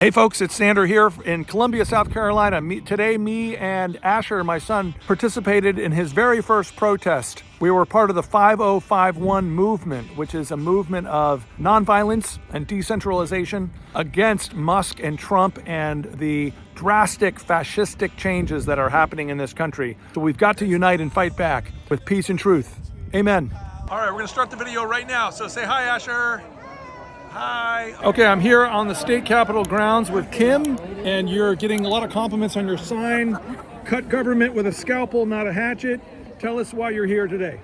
Hey folks, it's Sander here in Columbia, South Carolina. Today, me and Asher, my son, participated in his very first protest. We were part of the 5051 movement, which is a movement of nonviolence and decentralization against Musk and Trump and the drastic fascistic changes that are happening in this country. So we've got to unite and fight back with peace and truth. Amen. All right, we're gonna start the video right now. So say hi, Asher. Hi. Okay, I'm here on the state capitol grounds with Kim, and you're getting a lot of compliments on your sign. Cut government with a scalpel, not a hatchet. Tell us why you're here today.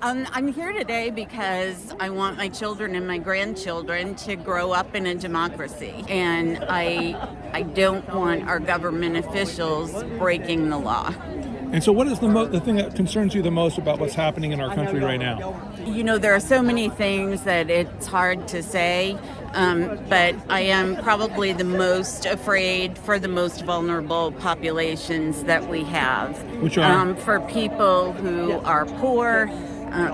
I'm here today because I want my children and my grandchildren to grow up in a democracy, and I don't want our government officials breaking the law. And so what is the thing that concerns you the most about what's happening in our country right now? You know, there are so many things that it's hard to say, but I am probably the most afraid for the most vulnerable populations that we have. Which are? For people who are poor,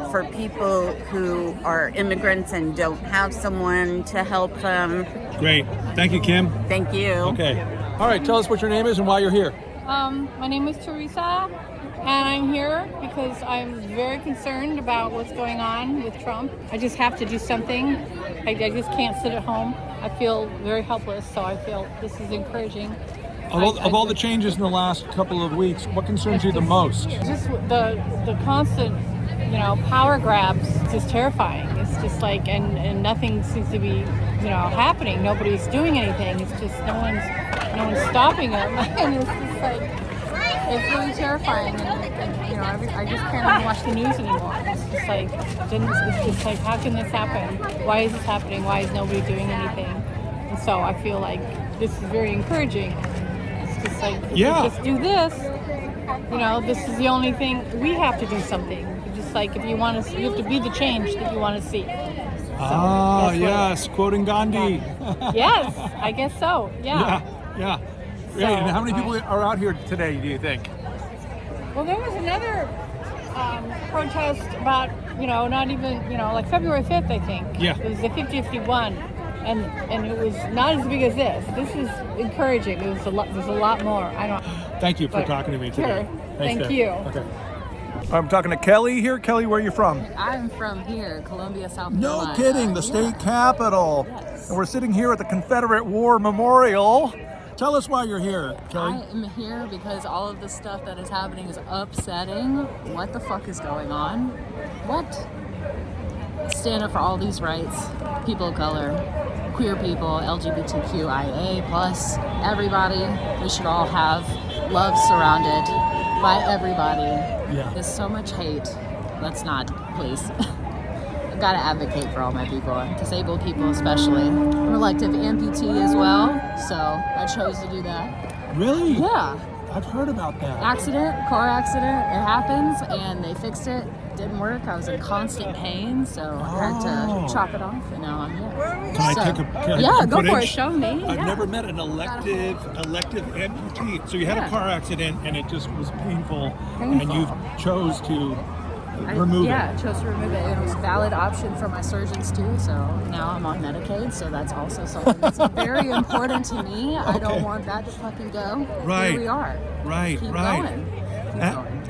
for people who are immigrants and don't have someone to help them. Great. Thank you, Kim. Thank you. Okay. All right, tell us what your name is and why you're here. My name is Theresa, and I'm here because I'm very concerned about what's going on with Trump. I just have to do something. I just can't sit at home. I feel very helpless, so I feel this is encouraging. Of all the changes in the last couple of weeks, what concerns you the most? Just the constant, power grabs. It's just terrifying. It's just like, and nothing seems to be, happening. Nobody's doing anything. It's just no one's stopping them, and it's just like, it's really terrifying. And I just can't even watch the news anymore. It's just like, how can this happen? Why is this happening? Why is nobody doing anything? And so I feel like this is very encouraging. It's just like, just do this. This is the only thing. We have to do something. Just like, if you want to, you have to be the change that you want to see. Yes, quoting Gandhi. Yes, I guess so. Yeah. Great. And how many people are out here today, do you think? Well, there was another protest about, not even, like February 5th, I think. Yeah. It was the 5051, and it was not as big as this. This is encouraging. There's a lot more. Thank you for talking to me today. Sure. Thanks, Thank you. Okay. I'm talking to Kelly here. Kelly, where are you from? I'm from here, Columbia, South Carolina. No kidding, the state capitol. Yes. And we're sitting here at the Confederate War Memorial. Tell us why you're here, Kelly. I am here because all of the stuff that is happening is upsetting. What the fuck is going on? What? Stand up for all these rights. People of color, queer people, LGBTQIA+, everybody. We should all have love surrounded by everybody. Yeah. There's so much hate. Let's not, please. I've got to advocate for all my people, disabled people especially. I'm an elective amputee as well, so I chose to do that. Really? Yeah. I've heard about that. Car accident, it happens, and they fixed it. Didn't work. I was in constant pain, so I had to chop it off, and now I'm here. Can I take go footage? for it. Show me. I've Yeah. never met an elective amputee. So you had a car accident and it just was painful. And you chose to remove it. Yeah, I chose to remove it. It was a valid option for my surgeons too, so now I'm on Medicaid, so that's also something that's very important to me. I don't want that to fucking go. Right. Here we are. Right. Keep going.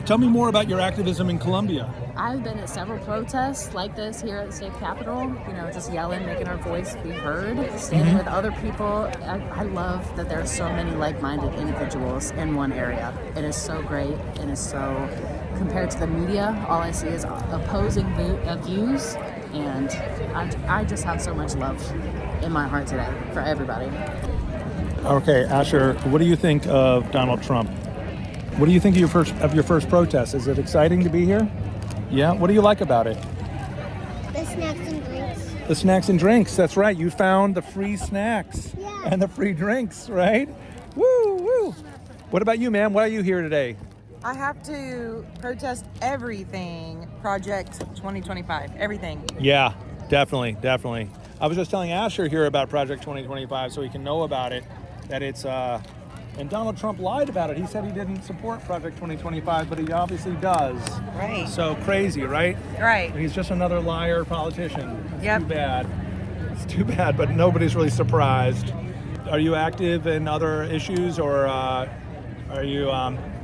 Tell me more about your activism in Columbia. I've been at several protests like this here at the state capitol, just yelling, making our voice be heard, standing with other people. I love that there are so many like-minded individuals in one area. It is so great, and it's so, compared to the media, all I see is opposing views, and I just have so much love in my heart today for everybody. Okay, Asher, what do you think of Donald Trump? What do you think of your first protest? Is it exciting to be here? Yeah. What do you like about it? The snacks and drinks. The snacks and drinks. That's right. You found the free snacks and the free drinks, right? Woo, woo. What about you, ma'am? Why are you here today? I have to protest everything. Project 2025. Everything. Yeah, definitely. I was just telling Asher here about Project 2025 so he can know about it, that it's and Donald Trump lied about it. He said he didn't support Project 2025, but he obviously does. Right. So crazy, right? Right. He's just another liar politician. It's Yep. too bad. It's too bad, but nobody's really surprised. are you active in other issues, or are you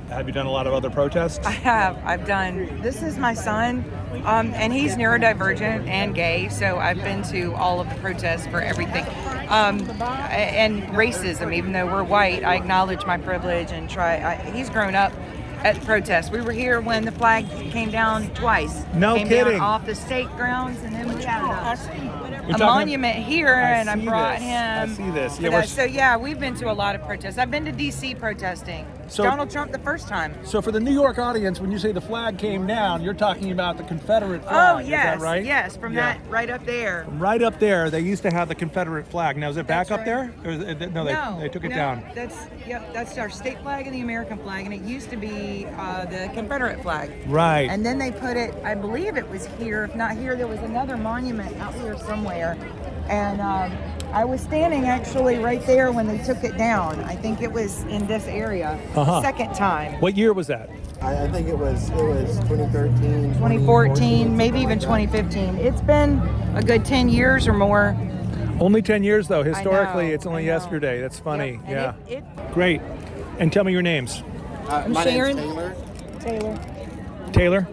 have you done a lot of other protests? I have. I've done. This is my son, and he's neurodivergent and gay. So I've been to all of the protests for everything, and racism. Even though we're white, I acknowledge my privilege and try. He's grown up at protests. We were here when the flag came down twice. No came kidding. Down off the state grounds, and then we had a talking- monument here, and I see brought this. him. I see this. for Yeah, that. we're- So yeah, we've been to a lot of protests. I've been to D.C. protesting. So- Donald Trump the first time. So for the New York audience, when you say the flag came down, you're talking about the Confederate flag. Oh Is yes, that right? yes, from Yeah. that right up there. Right up there, they used to have the Confederate flag. Now is it back That's up there? Or is it, no, they took it down. That's our state flag and the American flag, and it used to be the Confederate flag. Right. And then they put it. I believe it was here. If not here, there was another monument out here somewhere. And I was standing actually right there when they took it down. I think it was in this area. Uh-huh. Second time. What year was that? I think it was 2013, 2014, maybe even 2015. It's been a good 10 years or more. Only 10 years though. Historically, know, it's only I know. yesterday. That's funny. Yep, and Yeah. it- Great. And tell me your names. My Sharon. name's Taylor. Taylor. Taylor,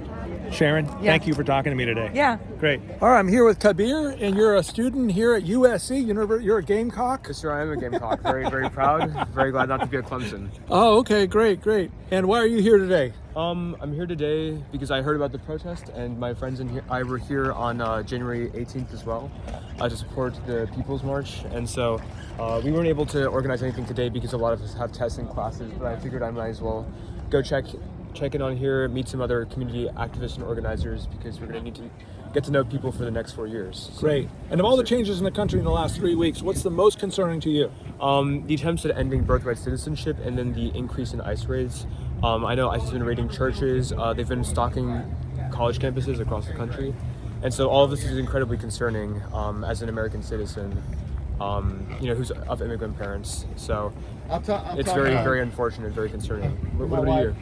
Sharon, Yeah. thank you for talking to me today. Yeah. Great. All right, I'm here with Kabir, and you're a student here at USC. You're a Gamecock. Yes, sir, I am a Gamecock. Very, very proud. Very glad not to be a Clemson. Oh, okay, great. And why are you here today? I'm here today because I heard about the protest, and my friends in here, I were here on January 18th as well to support the People's March. And so we weren't able to organize anything today because a lot of us have tests and classes, but I figured I might as well go check in on here, meet some other community activists and organizers, because we're going to need to get to know people for the next 4 years. So, Great. And of all the changes in the country in the last 3 weeks, what's the most concerning to you? the attempts at ending birthright citizenship, and then the increase in ICE raids. I know ICE has been raiding churches. They've been stalking college campuses across the country. And so all of this is incredibly concerning as an American citizen, who's of immigrant parents. So it's very, very unfortunate, very concerning. What about you?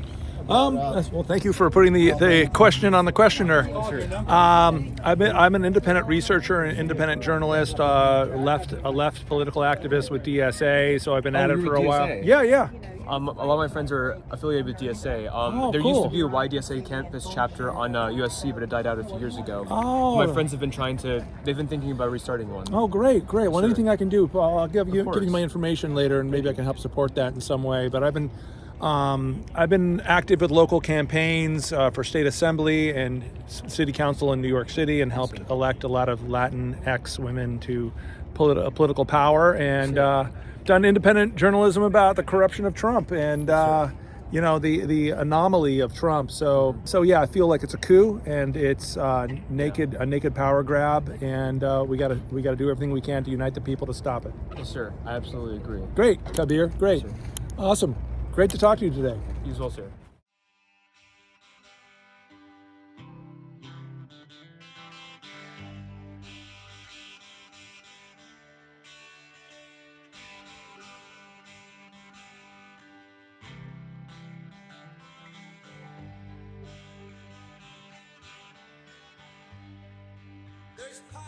Well, thank you for putting the question on the questioner. I'm an independent researcher, an independent journalist, a left political activist with DSA. So I've been at it you're for a with while. DSA? Yeah. A lot of my friends are affiliated with DSA. There cool. used to be a YDSA campus chapter on USC, but it died out a few years ago. Oh. My friends have been they've been thinking about restarting one. Oh, great. Well, Sure. anything I can do, I'll give you course. my information later, and maybe I can help support that in some way. But I've been active with local campaigns for state assembly and city council in New York City, and helped elect a lot of Latinx women to political power, and done independent journalism about the corruption of Trump and the anomaly of Trump. So yeah, I feel like it's a coup, and it's a naked power grab, and we got to do everything we can to unite the people to stop it. Yes, sir. I absolutely agree. Great, Kabir. Great. Yes, sir. Awesome. Great to talk to you today. You as well, sir. There's power